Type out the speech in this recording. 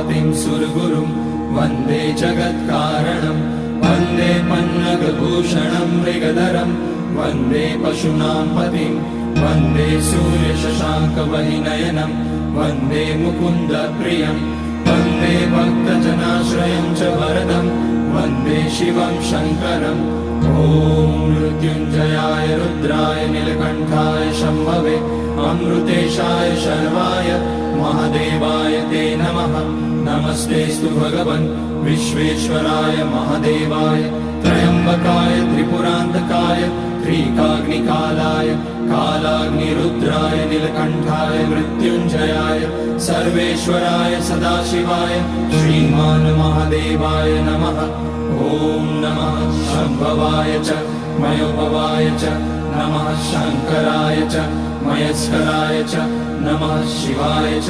पतिं सुरगुरुं वन्दे जगत्कारणं वन्दे पन्नगभूषणं मृगधरं वन्दे पशूनां पतिं वन्दे सूर्यशशाङ्कवहिनयनं वन्दे मुकुन्दप्रियं वन्दे भक्तजनाश्रयं च वरदं वन्दे शिवं शङ्करम् ॐ मृत्युञ्जयाय रुद्राय नीलकण्ठाय शम्भवे अमृतेशाय शर्वाय महादेवाय ते नमः। नमस्तेऽस्तु भगवन् विश्वेश्वराय महादेवाय त्र्यम्बकाय त्रिपुरान्तकाय त्रिकाग्निकालाय कालाग्निरुद्राय नीलकण्ठाय मृत्युञ्जयाय सर्वेश्वराय सदाशिवाय श्रीमान् महादेवाय नमः। ॐ नमः शम्भवाय च मयोभवाय च नमः शङ्कराय च मयस्कराय च नमः शिवाय च।